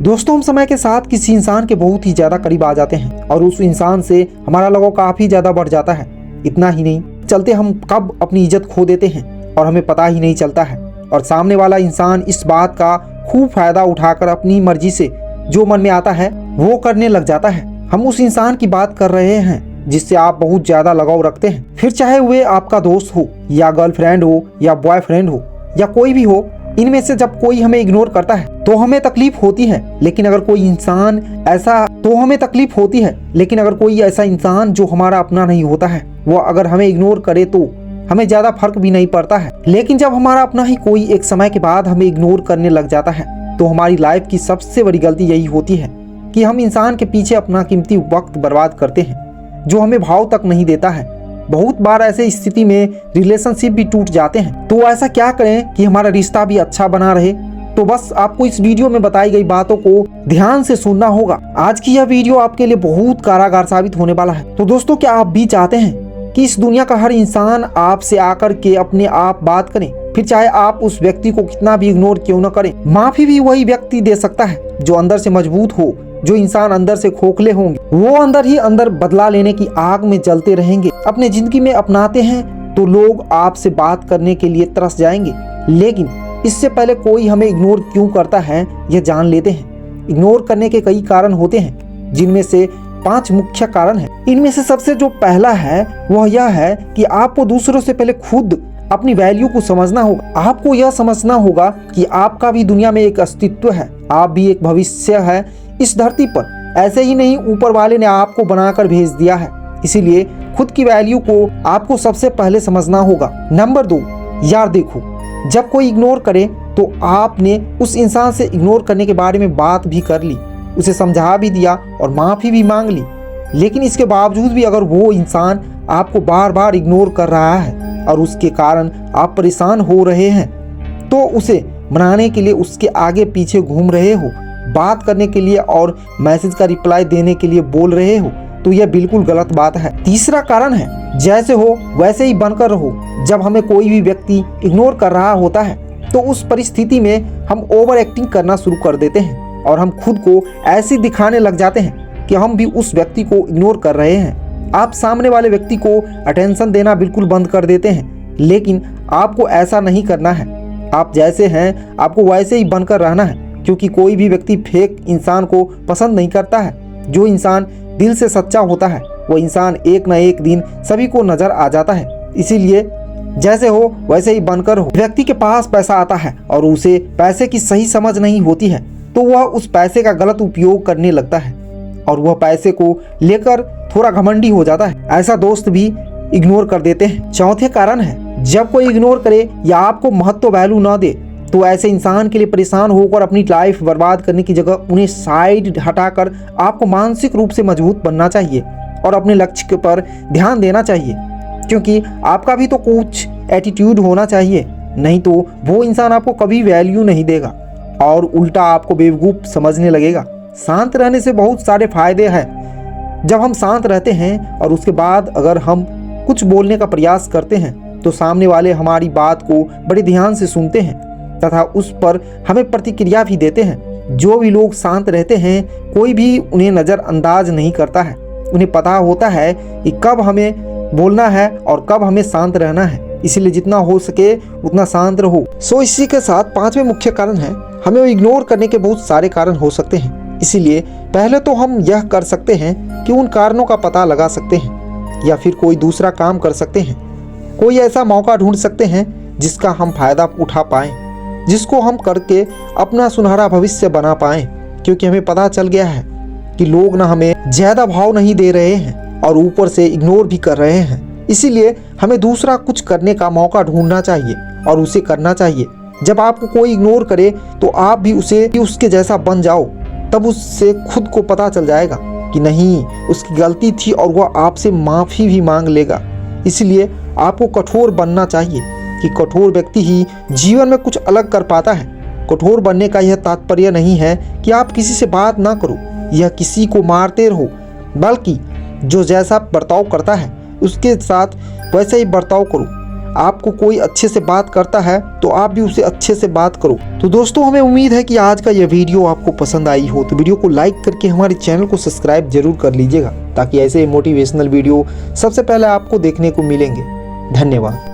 दोस्तों, हम समय के साथ किसी इंसान के बहुत ही ज़्यादा करीब आ जाते हैं और उस इंसान से हमारा लगाव काफ़ी ज़्यादा बढ़ जाता है। इतना ही नहीं, चलते हम कब अपनी इज्जत खो देते हैं और हमें पता ही नहीं चलता है। और सामने वाला इंसान इस बात का खूब फायदा उठाकर अपनी मर्जी से जो मन में आता है वो करने लग जाता है। हम उस इंसान की बात कर रहे हैं जिससे आप बहुत ज़्यादा लगाव रखते हैं, फिर चाहे वे आपका दोस्त हो या गर्लफ्रेंड हो या बॉयफ्रेंड हो या कोई भी हो। इनमें से जब कोई हमें इग्नोर करता है तो हमें तकलीफ होती है, लेकिन अगर कोई ऐसा इंसान जो हमारा अपना नहीं होता है वो अगर हमें इग्नोर करे तो हमें ज़्यादा फर्क भी नहीं पड़ता है। लेकिन जब हमारा अपना ही कोई एक समय के बाद हमें इग्नोर करने लग जाता है तो हमारी लाइफ की सबसे बड़ी गलती यही होती है कि हम इंसान के पीछे अपना कीमती वक्त बर्बाद करते हैं जो हमें भाव तक नहीं देता है। बहुत बार ऐसे स्थिति में रिलेशनशिप भी टूट जाते हैं। तो ऐसा क्या करें कि हमारा रिश्ता भी अच्छा बना रहे? तो बस आपको इस वीडियो में बताई गई बातों को ध्यान से सुनना होगा। आज की यह वीडियो आपके लिए बहुत कारागार साबित होने वाला है। तो दोस्तों, क्या आप भी चाहते हैं कि इस दुनिया का हर इंसान आपसे आकर के अपने आप बात करें? फिर चाहे आप उस व्यक्ति को कितना भी इग्नोर क्यों न करें, माफी भी वही व्यक्ति दे सकता है जो अंदर से मजबूत हो। जो इंसान अंदर से खोखले होंगे वो अंदर ही अंदर बदला लेने की आग में जलते रहेंगे। अपने जिंदगी में अपनाते हैं तो लोग आपसे बात करने के लिए तरस जाएंगे, लेकिन इससे पहले कोई हमें इग्नोर क्यों करता है यह जान लेते हैं। इग्नोर करने के कई कारण होते हैं, जिनमें से 5 मुख्य कारण हैं। इनमें से सबसे जो पहला है वह यह है कि आपको दूसरों से पहले खुद अपनी वैल्यू को समझना होगा। आपको यह समझना होगा कि आपका भी दुनिया में एक अस्तित्व है, आप भी एक भविष्य है इस धरती पर। ऐसे ही नहीं, ऊपर वाले ने आपको बनाकर भेज दिया है, इसीलिए खुद की वैल्यू को आपको सबसे पहले समझना होगा। नंबर 2, यार देखो, जब कोई इग्नोर करे तो आपने उस इंसान से इग्नोर करने के बारे में बात भी कर ली, उसे समझा भी दिया और माफ़ी भी मांग ली, लेकिन इसके बावजूद भी अगर वो इंसान आपको बार बार इग्नोर कर रहा है और उसके कारण आप परेशान हो रहे हैं, तो उसे मनाने के लिए उसके आगे पीछे घूम रहे हो, बात करने के लिए और मैसेज का रिप्लाई देने के लिए बोल रहे हो, तो यह बिल्कुल गलत बात है। तीसरा कारण है, जैसे हो वैसे ही बनकर रहो। जब हमें कोई भी व्यक्ति इग्नोर कर रहा होता है तो उस परिस्थिति में हम ओवर एक्टिंग करना शुरू कर देते हैं और हम खुद को ऐसे दिखाने लग जाते हैं कि हम भी उस व्यक्ति को इग्नोर कर रहे हैं। आप सामने वाले व्यक्ति को अटेंशन देना बिल्कुल बंद कर देते हैं, लेकिन आपको ऐसा नहीं करना है। आप जैसे हैं आपको वैसे ही बनकर रहना है, क्योंकि कोई भी व्यक्ति फेक इंसान को पसंद नहीं करता है। जो इंसान दिल से सच्चा होता है वो इंसान एक न एक दिन सभी को नजर आ जाता है। इसीलिए जैसे हो वैसे ही बनकर हो। व्यक्ति के पास पैसा आता है और उसे पैसे की सही समझ नहीं होती है तो वह उस पैसे का गलत उपयोग करने लगता है और वह पैसे को लेकर थोड़ा घमंडी हो जाता है। ऐसा दोस्त भी इग्नोर कर देते हैं। चौथे कारण है, जब कोई इग्नोर करे या आपको महत्व वैल्यू न दे तो ऐसे इंसान के लिए परेशान होकर अपनी लाइफ बर्बाद करने की जगह उन्हें साइड हटाकर आपको मानसिक रूप से मजबूत बनना चाहिए और अपने लक्ष्य पर ध्यान देना चाहिए, क्योंकि आपका भी तो कुछ एटीट्यूड होना चाहिए। नहीं तो वो इंसान आपको कभी वैल्यू नहीं देगा और उल्टा आपको बेवकूफ़ समझने लगेगा। शांत रहने से बहुत सारे फायदे हैं। जब हम शांत रहते हैं और उसके बाद अगर हम कुछ बोलने का प्रयास करते हैं तो सामने वाले हमारी बात को बड़े ध्यान से सुनते हैं तथा उस पर हमें प्रतिक्रिया भी देते हैं। जो भी लोग शांत रहते हैं कोई भी उन्हें नज़रअंदाज नहीं करता है। उन्हें पता होता है कि कब हमें बोलना है और कब हमें शांत रहना है, इसलिए जितना हो सके उतना शांत रहो। इसी के साथ 5वें मुख्य कारण है, हमें इग्नोर करने के बहुत सारे कारण हो सकते हैं। इसीलिए पहले तो हम यह कर सकते हैं कि उन कारणों का पता लगा सकते हैं या फिर कोई दूसरा काम कर सकते हैं। कोई ऐसा मौका ढूंढ सकते हैं जिसका हम फायदा उठा पाएँ, जिसको हम करके अपना सुनहरा भविष्य बना पाएं, क्योंकि हमें पता चल गया है कि लोग ना हमें ज़्यादा भाव नहीं दे रहे हैं और ऊपर से इग्नोर भी कर रहे हैं। इसीलिए हमें दूसरा कुछ करने का मौका ढूंढना चाहिए और उसे करना चाहिए। जब आपको कोई इग्नोर करे तो आप भी उसके जैसा बन जाओ, तब उससे खुद को पता चल जाएगा कि नहीं, उसकी गलती थी और वह आपसे माफ़ी भी मांग लेगा। इसलिए आपको कठोर बनना चाहिए कि कठोर व्यक्ति ही जीवन में कुछ अलग कर पाता है। कठोर बनने का यह तात्पर्य नहीं है कि आप किसी से बात ना करो या किसी को मारते रहो, बल्कि जो जैसा बर्ताव करता है उसके साथ वैसे ही बर्ताव करो। आपको कोई अच्छे से बात करता है तो आप भी उसे अच्छे से बात करो। तो दोस्तों हमें उम्मीद है कि आज का यह वीडियो आपको पसंद आई हो, तो वीडियो को लाइक करके हमारे चैनल को सब्सक्राइब जरूर कर लीजिएगा, ताकि ऐसे मोटिवेशनल वीडियो सबसे पहले आपको देखने को मिलेंगे। धन्यवाद।